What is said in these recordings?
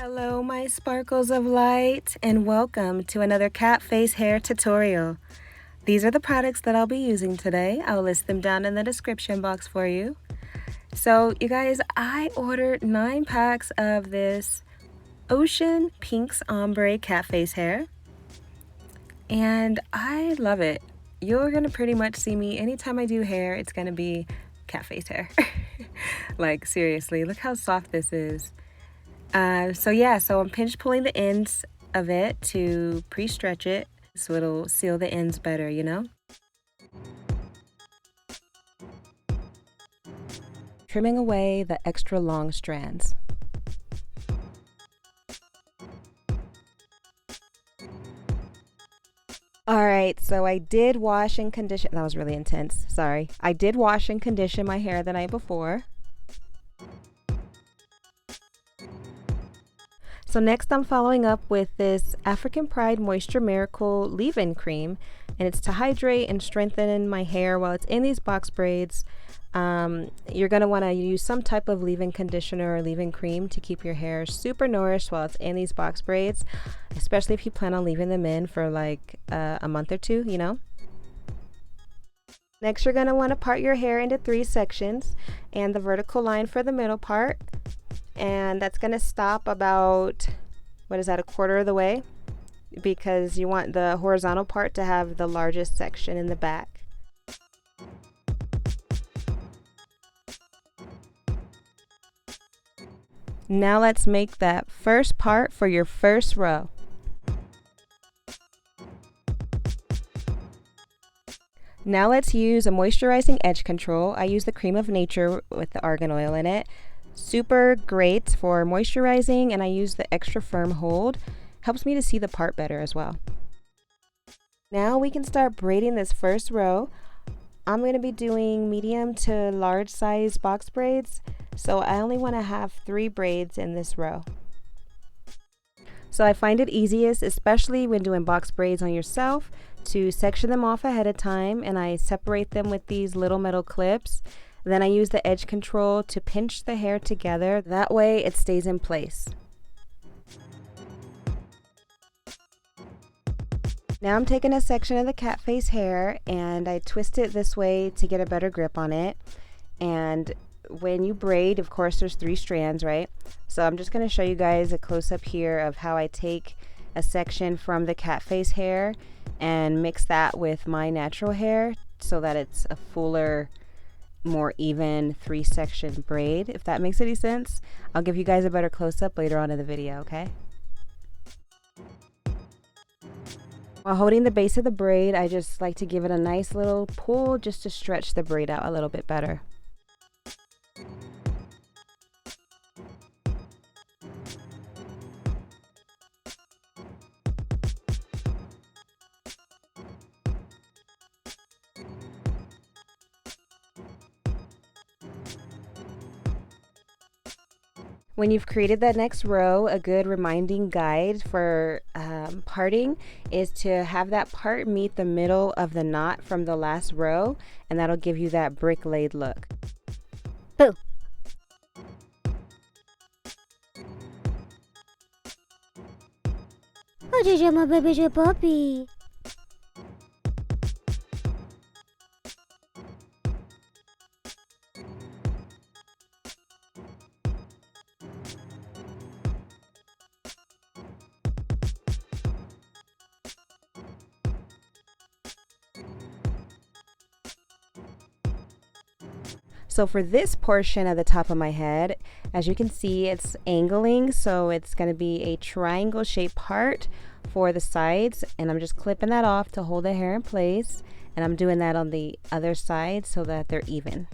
Hello my sparkles of light, and welcome to another cat face hair tutorial. These are the products that I'll be using today. I'll list them down in the description box for you. So you guys, I ordered 9 packs of this Ocean Pink's Ombre cat face hair, and I love it. You're gonna pretty much see me anytime I do hair, it's gonna be cat face hair. Like seriously, look how soft this is. So I'm pinch pulling the ends of it to pre-stretch it so it'll seal the ends better, you know? Trimming away the extra long strands. Alright, so I did wash and condition. That was really intense, sorry. I did wash and condition my hair the night before. So next I'm following up with this African Pride Moisture Miracle leave-in cream, and it's to hydrate and strengthen my hair while it's in these box braids. You're going to want to use some type of leave-in conditioner or leave-in cream to keep your hair super nourished while it's in these box braids, especially if you plan on leaving them in for like a month or two, you know. Next, you're going to want to part your hair into 3 sections and the vertical line for the middle part. And that's going to stop about, what is that, a quarter of the way, because you want the horizontal part to have the largest section in the back. Now let's make that first part for your first row. Now let's use a moisturizing edge control. I use the Cream of Nature with the argan oil in it. Super great for moisturizing, and I use the extra firm hold. Helps me to see the part better as well. Now we can start braiding this first row. I'm going to be doing medium to large size box braids, so I only want to have 3 braids in this row. So I find it easiest, especially when doing box braids on yourself, to section them off ahead of time, and I separate them with these little metal clips. Then I use the edge control to pinch the hair together. That way it stays in place. Now I'm taking a section of the cat face hair and I twist it this way to get a better grip on it. And when you braid, of course, there's 3 strands, right? So I'm just going to show you guys a close-up here of how I take a section from the cat face hair and mix that with my natural hair so that it's a fuller, more even 3-section braid, if that makes any sense. I'll give you guys a better close-up later on in the video, okay? While holding the base of the braid, I just like to give it a nice little pull just to stretch the braid out a little bit better. When you've created that next row, a good reminding guide for parting is to have that part meet the middle of the knot from the last row, and that'll give you that brick laid look. Boo! Oh, JJ, my baby, your puppy. So for this portion of the top of my head, as you can see, it's angling, so it's going to be a triangle shaped part for the sides, and I'm just clipping that off to hold the hair in place, and I'm doing that on the other side so that they're even.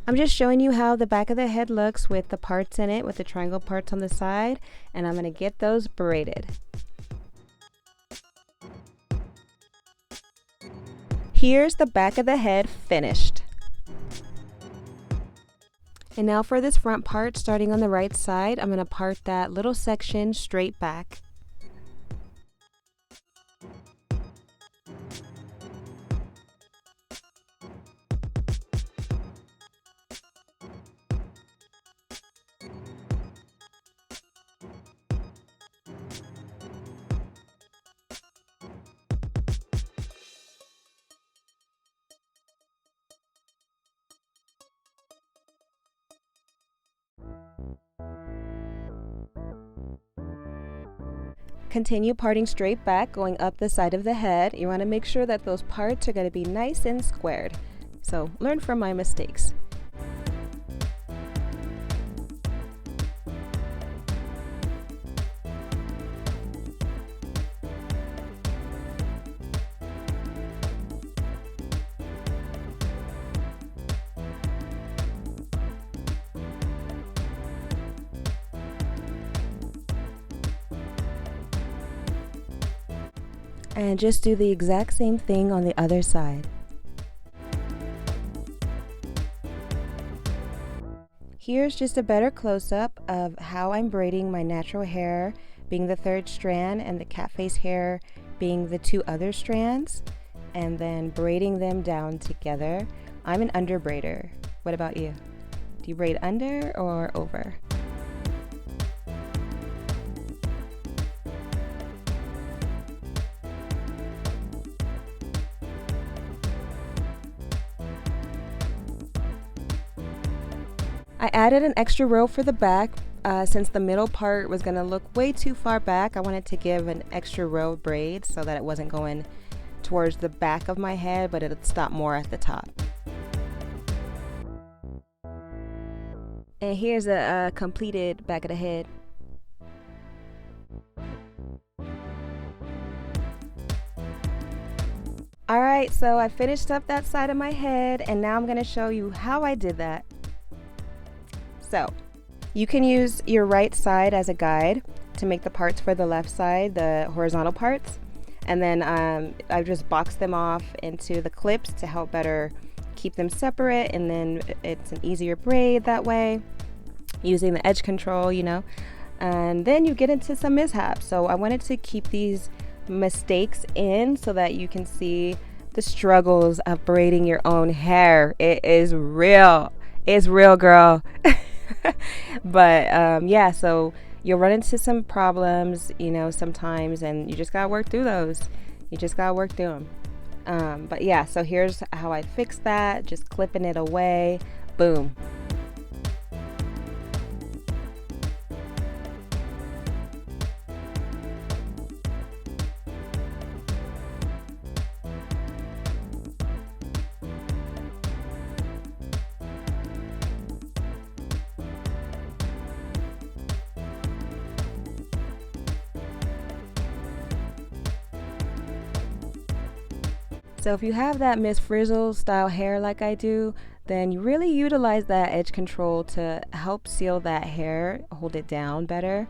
I'm just showing you how the back of the head looks with the parts in it, with the triangle parts on the side, and I'm going to get those braided. Here's the back of the head finished. And now for this front part, starting on the right side, I'm going to part that little section straight back. continue parting straight back, going up the side of the head. You want to make sure that those parts are going to be nice and squared. So learn from my mistakes. And just do the exact same thing on the other side. Here's just a better close-up of how I'm braiding my natural hair being the third strand and the cat face hair being the two other strands, and then braiding them down together. I'm an under braider. What about you? Do you braid under or over? I added an extra row for the back since the middle part was going to look way too far back. I wanted to give an extra row of braids so that it wasn't going towards the back of my head, but it'd stop more at the top. And here's a completed back of the head. Alright, so I finished up that side of my head, and now I'm going to show you how I did that. So, you can use your right side as a guide to make the parts for the left side, the horizontal parts. And then I've just boxed them off into the clips to help better keep them separate, and then it's an easier braid that way, using the edge control, you know. And then you get into some mishaps. So I wanted to keep these mistakes in so that you can see the struggles of braiding your own hair. It is real. It's real, girl. But yeah, so you'll run into some problems, you know, sometimes, and you just gotta work through those. You just gotta work through them. But yeah, so here's how I fixed that. Just clipping it away. Boom. So if you have that Miss Frizzle style hair like I do, then you really utilize that edge control to help seal that hair, hold it down better.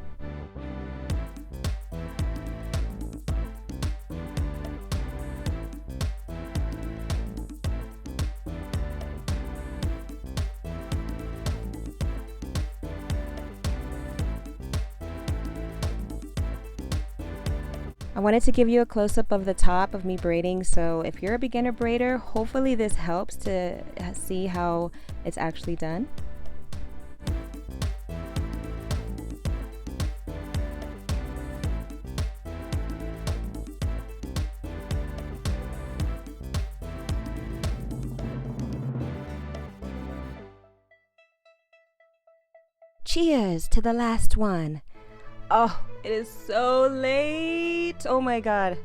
I wanted to give you a close-up of the top of me braiding, so if you're a beginner braider, hopefully this helps to see how it's actually done. Cheers to the last one. Oh, it is so late. Oh my god.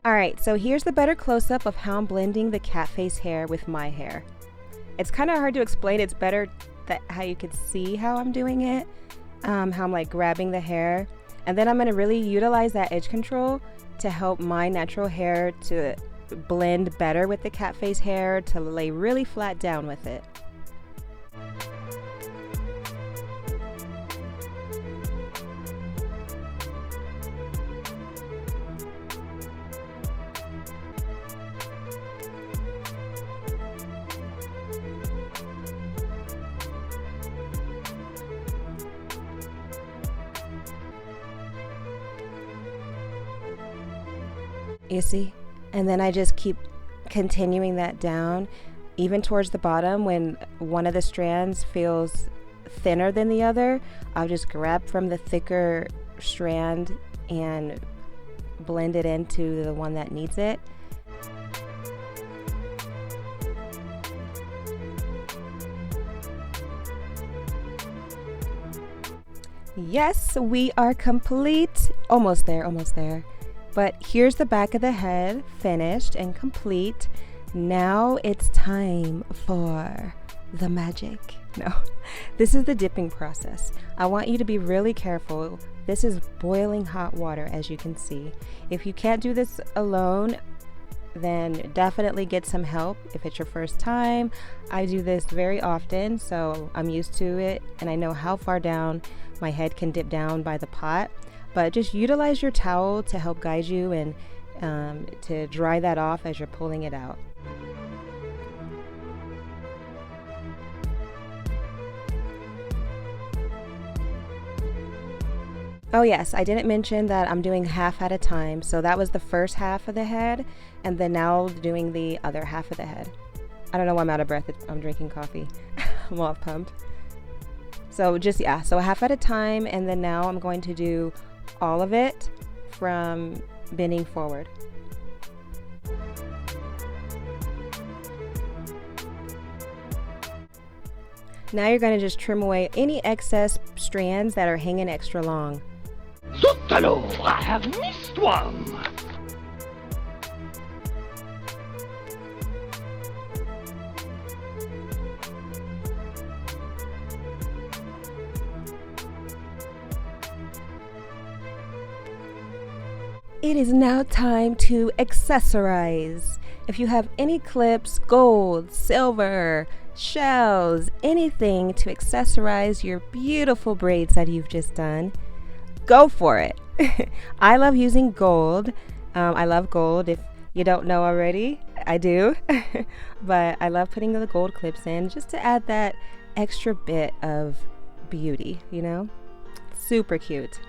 Alright, so here's the better close-up of how I'm blending the cat face hair with my hair. It's kind of hard to explain. It's better that how you can see how I'm doing it, how I'm like grabbing the hair. And then I'm going to really utilize that edge control to help my natural hair to blend better with the cat face hair, to lay really flat down with it. You see? And then I just keep continuing that down, even towards the bottom. When one of the strands feels thinner than the other, I'll just grab from the thicker strand and blend it into the one that needs it. Yes, we are complete. Almost there, almost there. But here's the back of the head, finished and complete. Now it's time for the magic. No, this is the dipping process. I want you to be really careful. This is boiling hot water, as you can see. If you can't do this alone, then definitely get some help if it's your first time. I do this very often, so I'm used to it and I know how far down my head can dip down by the pot. But just utilize your towel to help guide you and to dry that off as you're pulling it out. Oh yes, I didn't mention that I'm doing half at a time. So that was the first half of the head, and then now doing the other half of the head. I don't know why I'm out of breath. I'm drinking coffee. I'm all pumped. So just, yeah, so half at a time, and then now I'm going to do all of it from bending forward. Now you're going to just trim away any excess strands that are hanging extra long. Zootalo, I have missed one! It is now time to accessorize. If you have any clips, gold, silver, shells, anything to accessorize your beautiful braids that you've just done, go for it. I love using gold. I love gold. If you don't know already, I do. But I love putting the gold clips in just to add that extra bit of beauty, you know? Super cute.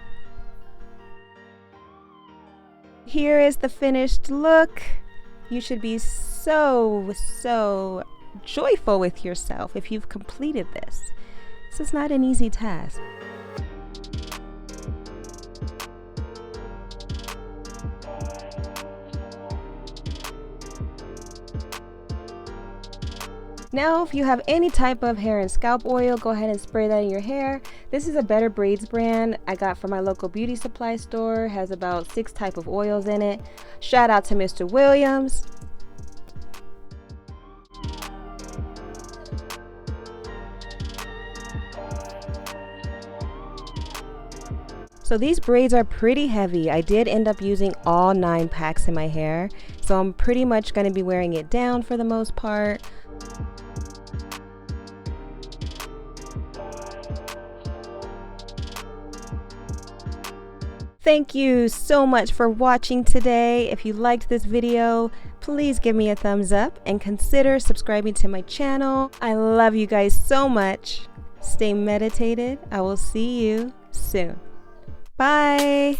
Here is the finished look. You should be so joyful with yourself if you've completed this. This is not an easy task. Now, if you have any type of hair and scalp oil, go ahead and spray that in your hair. This is a Better Braids brand I got from my local beauty supply store. It has about 6 types of oils in it. Shout out to Mr. Williams. So these braids are pretty heavy. I did end up using all 9 packs in my hair. So I'm pretty much going to be wearing it down for the most part. Thank you so much for watching today. If you liked this video, please give me a thumbs up and consider subscribing to my channel. I love you guys so much. Stay meditated. I will see you soon. Bye.